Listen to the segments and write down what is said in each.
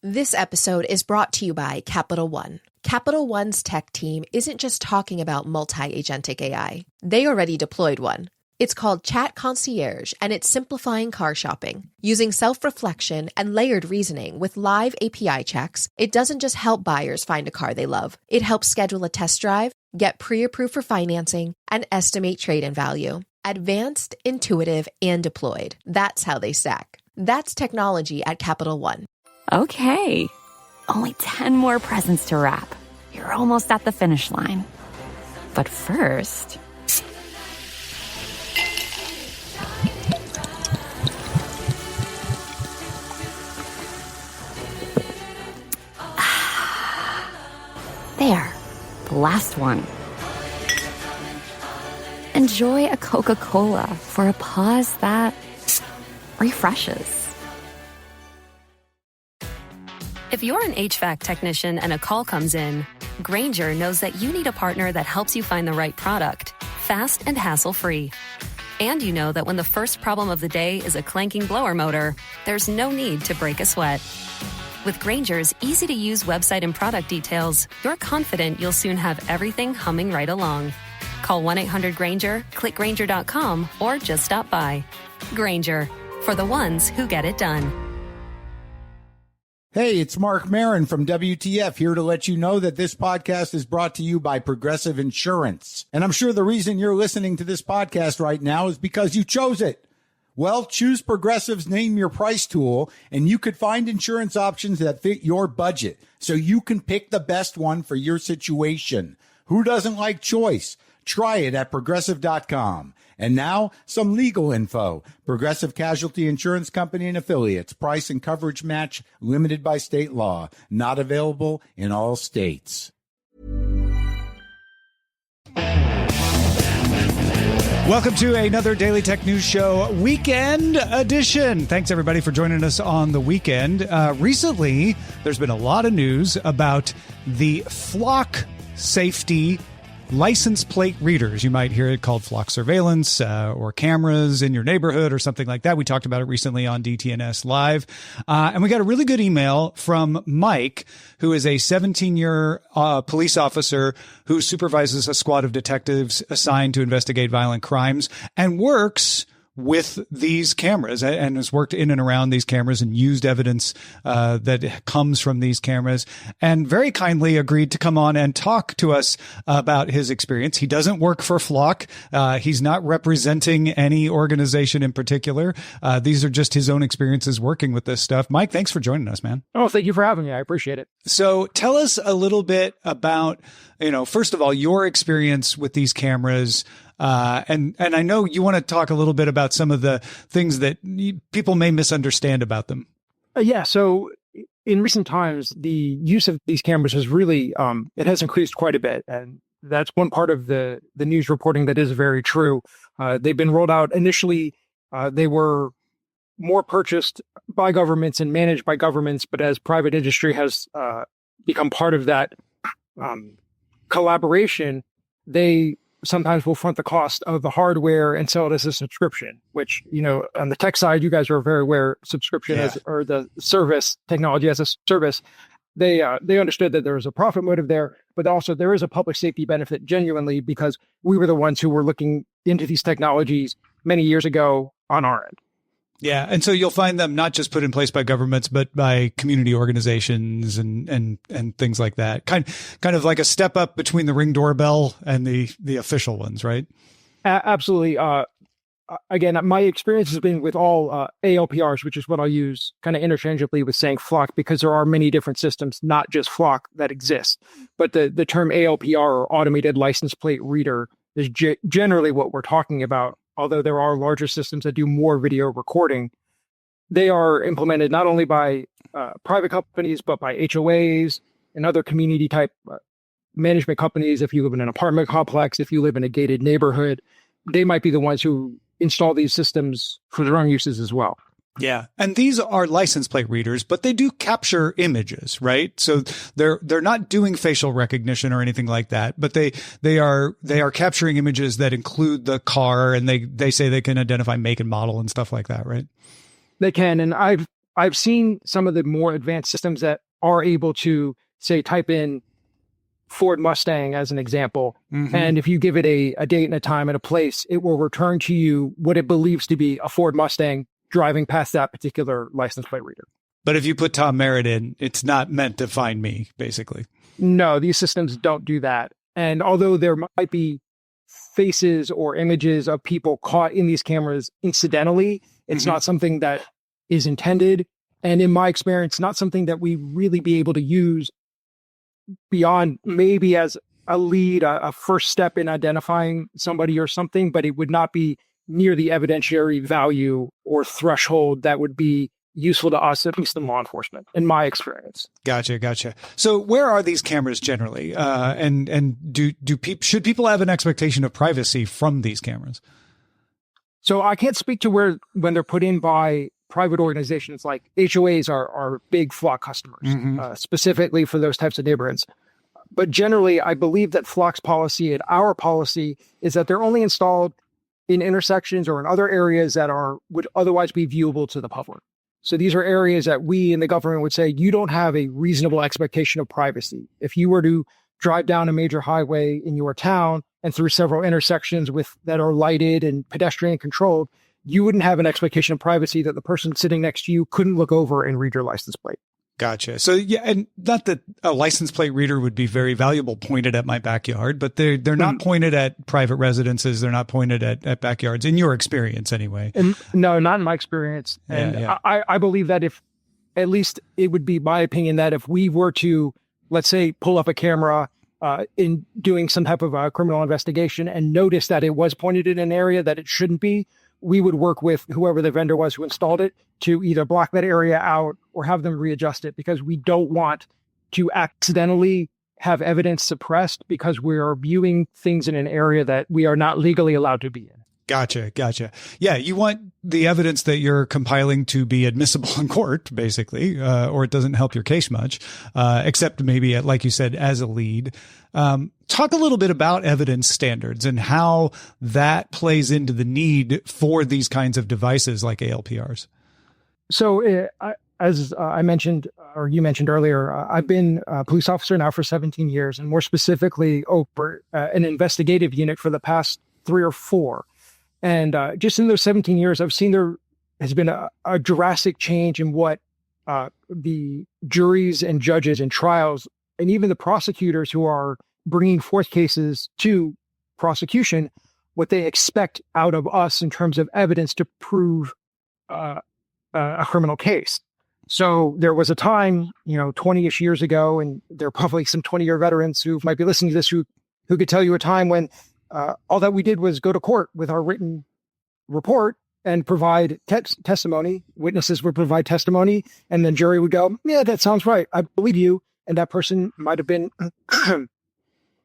This episode is brought to you by Capital One. Capital One's tech team isn't just talking about multi-agentic AI. They already deployed one. It's called Chat Concierge, and it's simplifying car shopping. Using self-reflection and layered reasoning with live API checks, it doesn't just help buyers find a car they love. It helps schedule a test drive, get pre-approved for financing, and estimate trade-in value. Advanced, intuitive, and deployed. That's how they stack. That's technology at Capital One. Okay, only 10 more presents to wrap. You're almost at the finish line. But first... There, the last one. Enjoy a Coca-Cola for a pause that refreshes. If you're an HVAC technician and a call comes in, Grainger knows that you need a partner that helps you find the right product, fast and hassle-free. And you know that when the first problem of the day is a clanking blower motor, there's no need to break a sweat. With Grainger's easy-to-use website and product details, you're confident you'll soon have everything humming right along. Call 1-800-GRAINGER, click Grainger.com, or just stop by. Grainger, for the ones who get it done. Hey, it's Mark Marin from WTF here to let you know that this podcast is brought to you by Progressive Insurance. And I'm sure the reason you're listening to this podcast right now is because you chose it. Well, choose Progressive's Name Your Price tool, and you could find insurance options that fit your budget, so you can pick the best one for your situation. Who doesn't like choice? Try it at Progressive.com. And now, some legal info. Progressive Casualty Insurance Company and Affiliates. Price and coverage match limited by state law. Not available in all states. Welcome to another Daily Tech News Show weekend edition. Thanks, everybody, for joining us on the weekend. Recently, there's been a lot of news about the flock safety license plate readers. You might hear it called flock surveillance or cameras in your neighborhood or something like that. We talked about it recently on DTNS Live. And we got a really good email from Mike, who is a 17-year police officer who supervises a squad of detectives assigned to investigate violent crimes and works with these cameras and has worked in and around these cameras and used evidence that comes from these cameras, and very kindly agreed to come on and talk to us about his experience. He doesn't work for Flock. He's not representing any organization in particular. These are just his own experiences working with this stuff. Mike, thanks for joining us, man. Oh, thank you for having me. I appreciate it. So tell us a little bit about, first of all, your experience with these cameras. And I know you want to talk a little bit about some of the things that people may misunderstand about them. Yeah. So in recent times, the use of these cameras has really, it has increased quite a bit. And that's one part of the news reporting that is very true. They've been rolled out initially. They were more purchased by governments and managed by governments. But as private industry has become part of that collaboration, they sometimes will front the cost of the hardware and sell it as a subscription, which, on the tech side, you guys are very aware subscription or the service, technology as a service. They understood that there was a profit motive there, but also there is a public safety benefit genuinely because we were the ones who were looking into these technologies many years ago on our end. Yeah. And so you'll find them not just put in place by governments, but by community organizations and things like that. Kind of like a step up between the Ring doorbell and the official ones, right? Absolutely. Again, my experience has been with all ALPRs, which is what I'll use kind of interchangeably with saying Flock, because there are many different systems, not just Flock, that exist. But the term ALPR, or Automated License Plate Reader, is generally what we're talking about. Although there are larger systems that do more video recording, they are implemented not only by private companies, but by HOAs and other community type management companies. If you live in an apartment complex, if you live in a gated neighborhood, they might be the ones who install these systems for their own uses as well. Yeah. And these are license plate readers, but they do capture images, right? So they're not doing facial recognition or anything like that, but they are capturing images that include the car, and they say they can identify make and model and stuff like that, right? They can. And I've I've seen some of the more advanced systems that are able to, say, type in Ford Mustang as an example. And if you give it a date and a time and a place, it will return to you what it believes to be a Ford Mustang driving past that particular license plate reader. But if you put Tom Merritt in, it's not meant to find me, basically. No, these systems don't do that. And although there might be faces or images of people caught in these cameras incidentally, it's not something that is intended. And in my experience, not something that we really be able to use beyond maybe as a lead, a first step in identifying somebody or something, but it would not be near the evidentiary value or threshold that would be useful to us, at least in law enforcement, in my experience. Gotcha. So where are these cameras generally? And should people have an expectation of privacy from these cameras? So I can't speak to when they're put in by private organizations. Like HOAs are big Flock customers, specifically for those types of neighborhoods. But generally, I believe that Flock's policy and our policy is that they're only installed in intersections or in other areas that would otherwise be viewable to the public. So these are areas that we in the government would say you don't have a reasonable expectation of privacy. If you were to drive down a major highway in your town and through several intersections that are lighted and pedestrian controlled, you wouldn't have an expectation of privacy that the person sitting next to you couldn't look over and read your license plate. Gotcha. So yeah, and not that a license plate reader would be very valuable pointed at my backyard, but they're not pointed at private residences. They're not pointed at backyards, in your experience anyway. And no, not in my experience. And I believe that if, at least it would be my opinion, that if we were to, let's say, pull up a camera in doing some type of a criminal investigation and notice that it was pointed in an area that it shouldn't be, we would work with whoever the vendor was who installed it to either block that area out or have them readjust it, because we don't want to accidentally have evidence suppressed because we are viewing things in an area that we are not legally allowed to be in. Gotcha. Yeah, you want the evidence that you're compiling to be admissible in court, basically, or it doesn't help your case much, except maybe, like you said, as a lead. Talk a little bit about evidence standards and how that plays into the need for these kinds of devices like ALPRs. So as I mentioned, or you mentioned earlier, I've been a police officer now for 17 years, and more specifically over an investigative unit for the past 3 or 4. And just in those 17 years, I've seen there has been a drastic change in what the juries and judges and trials, and even the prosecutors who are bringing forth cases to prosecution, what they expect out of us in terms of evidence to prove a criminal case. So there was a time, 20-ish years ago, and there are probably some 20-year veterans who might be listening to this who could tell you a time when all that we did was go to court with our written report and provide testimony. Witnesses would provide testimony, and then jury would go, yeah, that sounds right. I believe you. And that person might have been,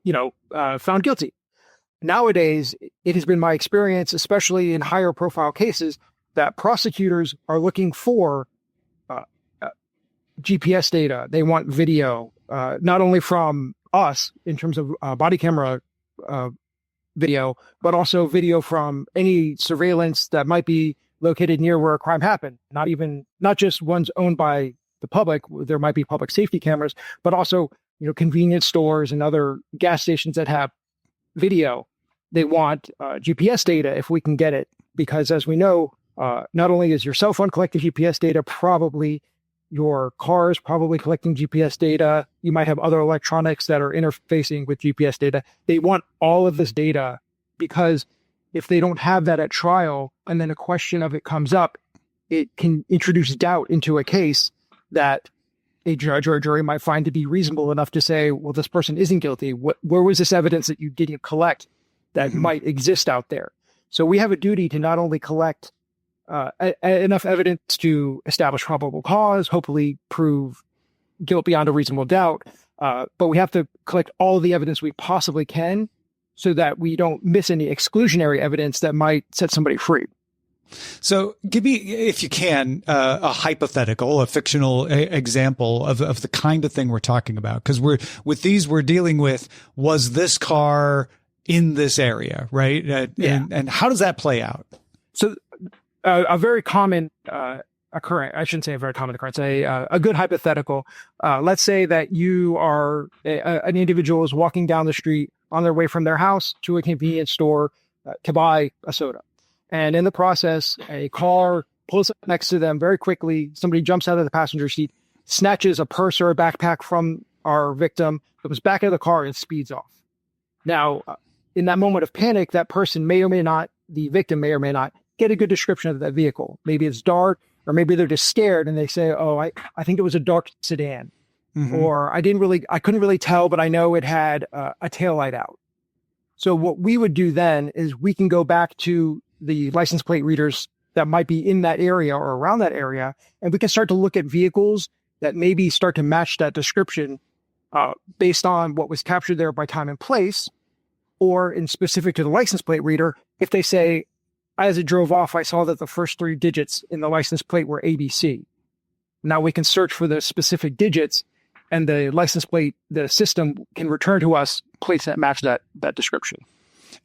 found guilty. Nowadays, it has been my experience, especially in higher profile cases, that prosecutors are looking for GPS data. They want video, not only from us in terms of body camera video, but also video from any surveillance that might be located near where a crime happened. Not just ones owned by the public. There might be public safety cameras, but also, convenience stores and other gas stations that have video. They want GPS data if we can get it, because as we know, not only is your cell phone collecting GPS data, probably your car is probably collecting GPS data. You might have other electronics that are interfacing with GPS data. They want all of this data, because if they don't have that at trial and then a question of it comes up, it can introduce doubt into a case that a judge or a jury might find to be reasonable enough to say, well, this person isn't guilty. Where was this evidence that you didn't collect that might exist out there? So we have a duty to not only collect enough evidence to establish probable cause, hopefully prove guilt beyond a reasonable doubt, but we have to collect all the evidence we possibly can so that we don't miss any exclusionary evidence that might set somebody free. So give me, if you can, a hypothetical, a fictional example of the kind of thing we're talking about. Because we're dealing with, was this car in this area, right? And how does that play out? So a very common occurrence. I shouldn't say a very common occurrence, a good hypothetical. Let's say that you are an individual is walking down the street on their way from their house to a convenience store to buy a soda. And in the process, a car pulls up next to them very quickly. Somebody jumps out of the passenger seat, snatches a purse or a backpack from our victim, that was back of the car, and speeds off. Now, in that moment of panic, that person may or may not, the victim may or may not, get a good description of that vehicle. Maybe it's dark, or maybe they're just scared and they say, oh, I think it was a dark sedan. Mm-hmm. Or I couldn't really tell, but I know it had a taillight out. So what we would do then is we can go back to the license plate readers that might be in that area or around that area, and we can start to look at vehicles that maybe start to match that description based on what was captured there by time and place, or in specific to the license plate reader, if they say, as it drove off, I saw that the first 3 digits in the license plate were ABC. Now we can search for the specific digits, and the license plate, the system can return to us plates that match that description.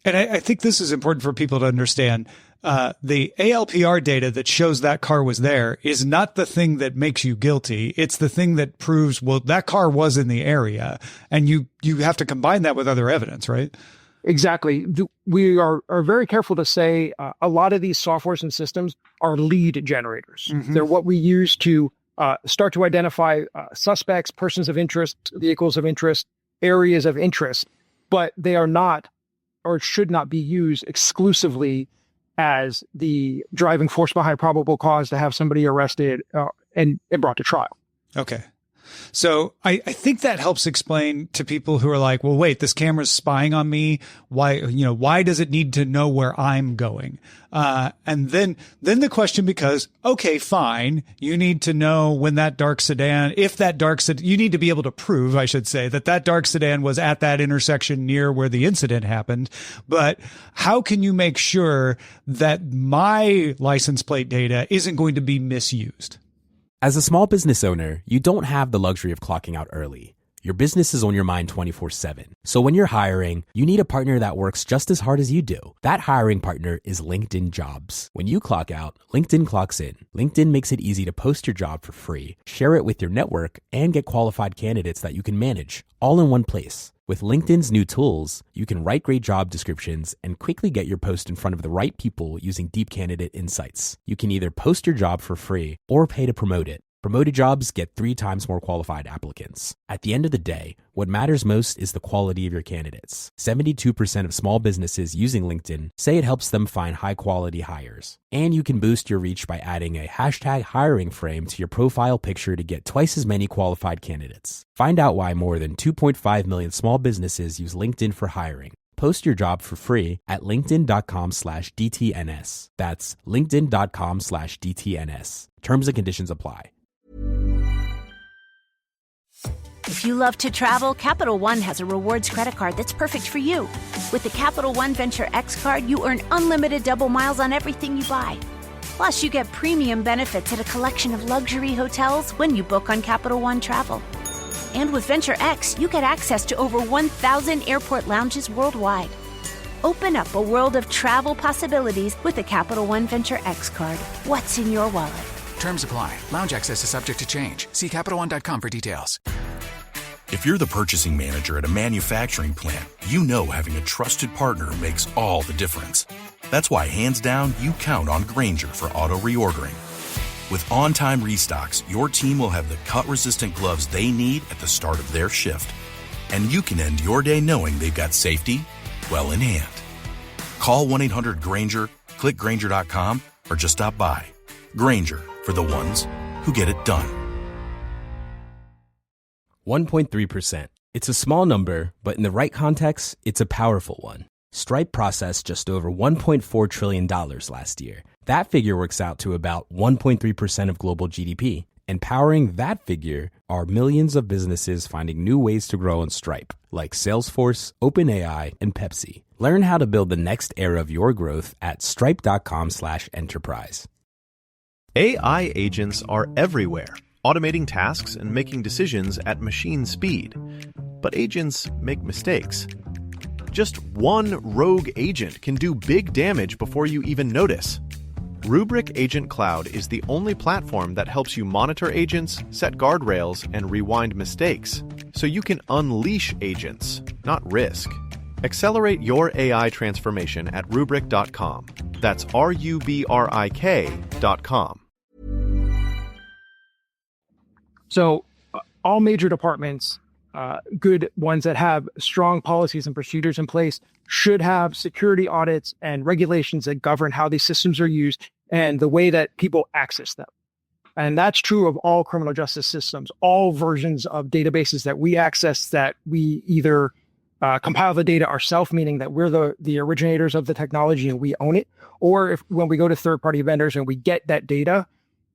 And I think this is important for people to understand. The ALPR data that shows that car was there is not the thing that makes you guilty. It's the thing that proves, well, that car was in the area, and you have to combine that with other evidence, right? Exactly. We are very careful to say a lot of these softwares and systems are lead generators. Mm-hmm. They're what we use to start to identify suspects, persons of interest, vehicles of interest, areas of interest, but they are not or should not be used exclusively as the driving force behind probable cause to have somebody arrested and brought to trial. Okay. So I think that helps explain to people who are like, well, wait, this camera's spying on me. Why does it need to know where I'm going? And then the question becomes, okay, fine. You need to know when that dark sedan, you need to be able to prove, I should say, that dark sedan was at that intersection near where the incident happened. But how can you make sure that my license plate data isn't going to be misused? As a small business owner, you don't have the luxury of clocking out early. Your business is on your mind 24/7. So when you're hiring, you need a partner that works just as hard as you do. That hiring partner is LinkedIn Jobs. When you clock out, LinkedIn clocks in. LinkedIn makes it easy to post your job for free, share it with your network, and get qualified candidates that you can manage, all in one place. With LinkedIn's new tools, you can write great job descriptions and quickly get your post in front of the right people using deep candidate insights. You can either post your job for free or pay to promote it. Promoted jobs get 3 times more qualified applicants. At the end of the day, what matters most is the quality of your candidates. 72% of small businesses using LinkedIn say it helps them find high-quality hires. And you can boost your reach by adding a hashtag hiring frame to your profile picture to get twice as many qualified candidates. Find out why more than 2.5 million small businesses use LinkedIn for hiring. Post your job for free at linkedin.com/DTNS. That's linkedin.com/DTNS. Terms and conditions apply. If you love to travel, Capital One has a rewards credit card that's perfect for you. With the Capital One Venture X card, you earn unlimited double miles on everything you buy. Plus, you get premium benefits at a collection of luxury hotels when you book on Capital One Travel. And with Venture X, you get access to over 1,000 airport lounges worldwide. Open up a world of travel possibilities with the Capital One Venture X card. What's in your wallet? Terms apply. Lounge access is subject to change. See CapitalOne.com for details. If you're the purchasing manager at a manufacturing plant, you know having a trusted partner makes all the difference. That's why, hands down, you count on Grainger for auto reordering. With on-time restocks, your team will have the cut-resistant gloves they need at the start of their shift. And you can end your day knowing they've got safety well in hand. Call 1-800-GRAINGER, click Grainger.com, or just stop by. Grainger, for the ones who get it done. 1.3%. It's a small number, but in the right context, it's a powerful one. Stripe processed just over $1.4 trillion last year. That figure works out to about 1.3% of global GDP. And powering that figure are millions of businesses finding new ways to grow on Stripe, like Salesforce, OpenAI, and Pepsi. Learn how to build the next era of your growth at stripe.com/enterprise. AI agents are everywhere, automating tasks and making decisions at machine speed. But agents make mistakes. Just one rogue agent can do big damage before you even notice. Rubrik Agent Cloud is the only platform that helps you monitor agents, set guardrails, and rewind mistakes, so you can unleash agents, not risk. Accelerate your AI transformation at Rubrik.com. That's RUBRIK.com. So all major departments, good ones that have strong policies and procedures in place, should have security audits and regulations that govern how these systems are used and the way that people access them. And that's true of all criminal justice systems, all versions of databases that we access, that we either compile the data ourselves, meaning that we're the originators of the technology and we own it, or when we go to third-party vendors and we get that data,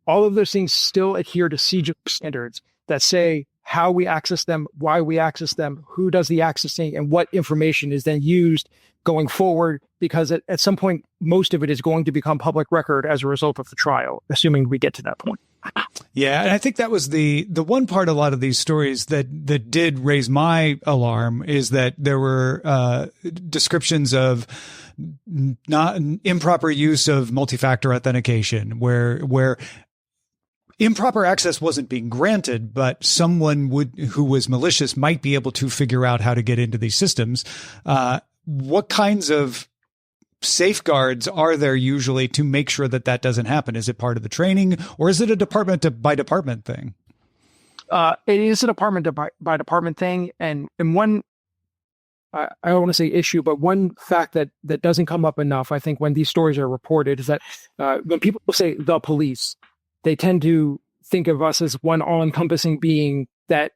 all of those things still adhere to CJIS standards that say how we access them, why we access them, who does the accessing, and what information is then used going forward, because at some point, most of it is going to become public record as a result of the trial, assuming we get to that point. Yeah, and I think that was the one part, a lot of these stories that did raise my alarm, is that there were descriptions of not improper use of multi-factor authentication, where improper access wasn't being granted, but someone who was malicious might be able to figure out how to get into these systems. What kinds of safeguards are there usually to make sure that doesn't happen? Is it part of the training, or is it a department by department thing? It is a department by department thing. And one, I don't want to say issue, but one fact that doesn't come up enough, I think, when these stories are reported, is that when people say the police, they tend to think of us as one all-encompassing being that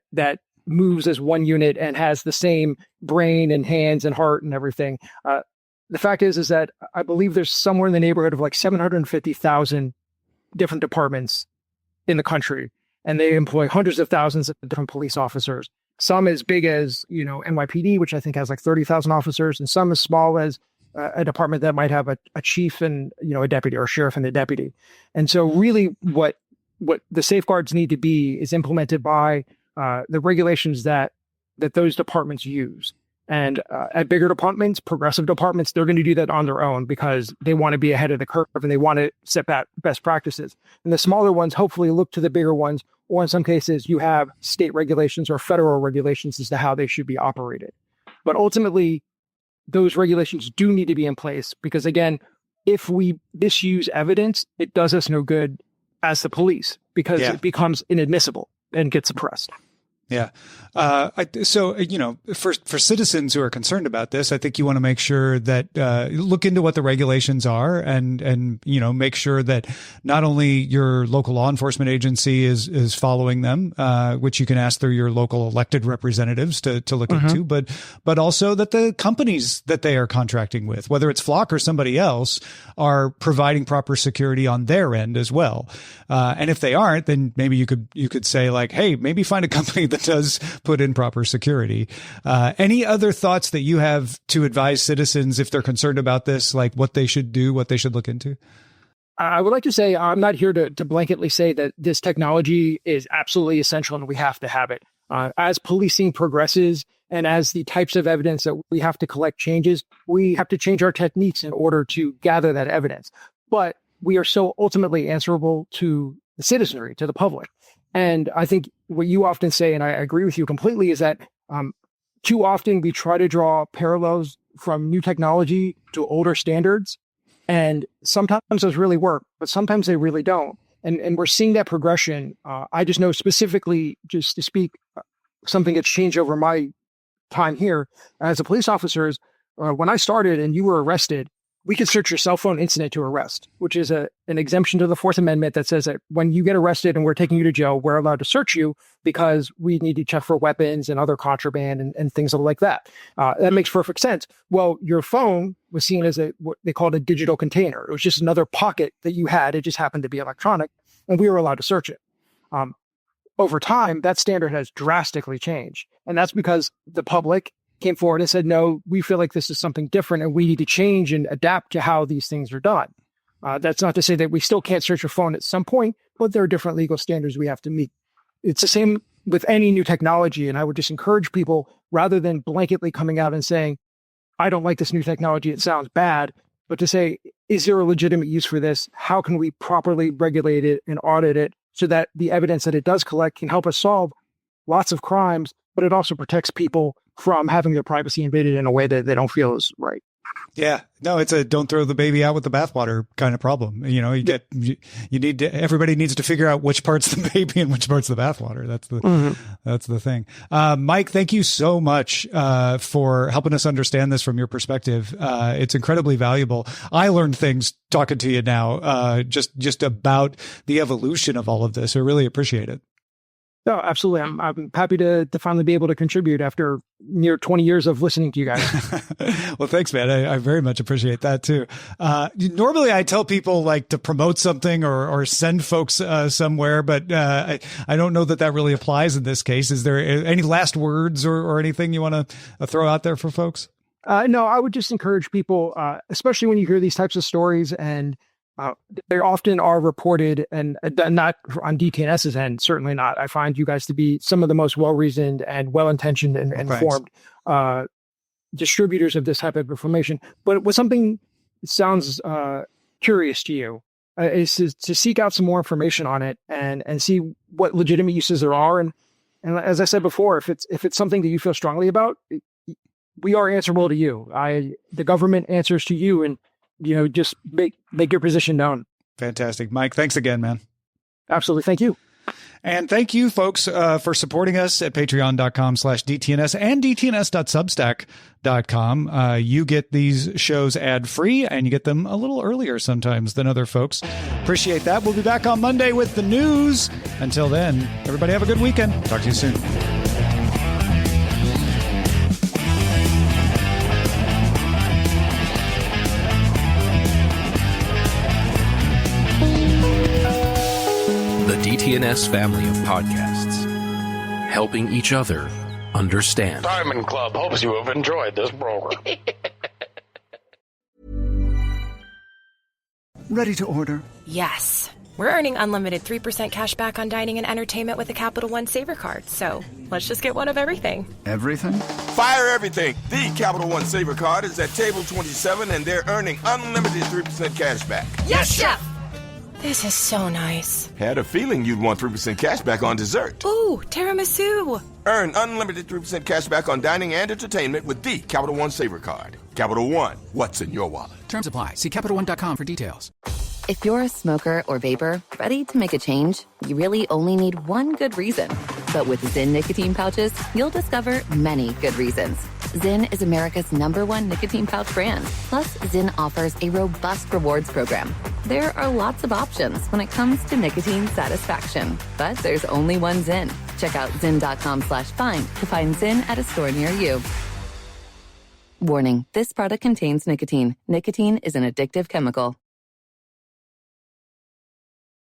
moves as one unit and has the same brain and hands and heart and everything. The fact is that I believe there's somewhere in the neighborhood of like 750,000 different departments in the country, and they employ hundreds of thousands of different police officers. Some as big as, NYPD, which I think has like 30,000 officers, and some as small as a department that might have a chief and, a deputy, or a sheriff and a deputy. And so really what the safeguards need to be is implemented by the regulations that those departments use. And at bigger departments, progressive departments, they're going to do that on their own because they want to be ahead of the curve and they want to set that best practices. And the smaller ones hopefully look to the bigger ones, or in some cases you have state regulations or federal regulations as to how they should be operated. But ultimately, those regulations do need to be in place because, again, if we misuse evidence, it does us no good as the police because it becomes inadmissible and gets suppressed. Yeah. So, for citizens who are concerned about this, I think you want to make sure that look into what the regulations are and make sure that not only your local law enforcement agency is following them, which you can ask through your local elected representatives to look into, but also that the companies that they are contracting with, whether it's Flock or somebody else, are providing proper security on their end as well. And if they aren't, then maybe you could say like, hey, maybe find a company that does put in proper security. Any other thoughts that you have to advise citizens if they're concerned about this, like what they should do, what they should look into? I would like to say I'm not here to blanketly say that this technology is absolutely essential and we have to have it. As policing progresses and as the types of evidence that we have to collect changes, we have to change our techniques in order to gather that evidence. But we are so ultimately answerable to the citizenry, to the public. And I think what you often say, and I agree with you completely, is that too often we try to draw parallels from new technology to older standards. And sometimes those really work, but sometimes they really don't. And we're seeing that progression. I just know specifically, just to speak, something that's changed over my time here as a police officer. When I started and you were arrested, we could search your cell phone incident to arrest, which is an exemption to the Fourth Amendment that says that when you get arrested and we're taking you to jail, we're allowed to search you because we need to check for weapons and other contraband and things like that. That makes perfect sense. Well, your phone was seen as what they called a digital container. It was just another pocket that you had. It just happened to be electronic, and we were allowed to search it. Over time, that standard has drastically changed. And that's because the public came forward and said, no, we feel like this is something different and we need to change and adapt to how these things are done. That's not to say that we still can't search your phone at some point, but there are different legal standards we have to meet. It's the same with any new technology. And I would just encourage people, rather than blanketly coming out and saying, I don't like this new technology, it sounds bad, but to say, is there a legitimate use for this? How can we properly regulate it and audit it so that the evidence that it does collect can help us solve lots of crimes, but it also protects people from having their privacy invaded in a way that they don't feel is right. Yeah, no, it's a don't throw the baby out with the bathwater kind of problem. You know, everybody needs to figure out which part's the baby and which part's the bathwater. That's the thing. Mike, thank you so much for helping us understand this from your perspective. It's incredibly valuable. I learned things talking to you now, just about the evolution of all of this. I really appreciate it. No, absolutely. I'm happy to finally be able to contribute after near 20 years of listening to you guys. Well, thanks, man. I very much appreciate that too. Normally I tell people like to promote something or send folks somewhere, but I don't know that really applies in this case. Is there any last words or anything you want to throw out there for folks? No, I would just encourage people, especially when you hear these types of stories, and they often are reported, and not on DTNS's end, certainly not. I find you guys to be some of the most well-reasoned and well-intentioned and informed distributors of this type of information. But what something sounds curious to you is to seek out some more information on it and see what legitimate uses there are. And as I said before, if it's something that you feel strongly about, we are answerable to you. The government answers to you, and just make your position known. Fantastic. Mike, thanks again, man. Absolutely. Thank you. And thank you, folks, for supporting us at patreon.com/DTNS and DTNS.substack.com. You get these shows ad-free, and you get them a little earlier sometimes than other folks. Appreciate that. We'll be back on Monday with the news. Until then, everybody have a good weekend. Talk to you soon. DTNS family of podcasts, helping each other understand. Diamond Club hopes you have enjoyed this program. Ready to order? Yes. We're earning unlimited 3% cash back on dining and entertainment with a Capital One Saver card, so let's just get one of everything. Everything? Fire everything! The Capital One Saver card is at table 27, and they're earning unlimited 3% cash back. Yes, Chef! This is so nice. Had a feeling you'd want 3% cash back on dessert. Ooh, tiramisu. Earn unlimited 3% cash back on dining and entertainment with the Capital One Saver card. Capital One, what's in your wallet? Terms apply. See CapitalOne.com for details. If you're a smoker or vapor, ready to make a change, you really only need one good reason. But with Zyn nicotine pouches, you'll discover many good reasons. Zyn is America's #1 nicotine pouch brand. Plus, Zyn offers a robust rewards program. There are lots of options when it comes to nicotine satisfaction. But there's only one Zyn. Check out Zyn.com/find to find Zyn at a store near you. Warning, this product contains nicotine. Nicotine is an addictive chemical.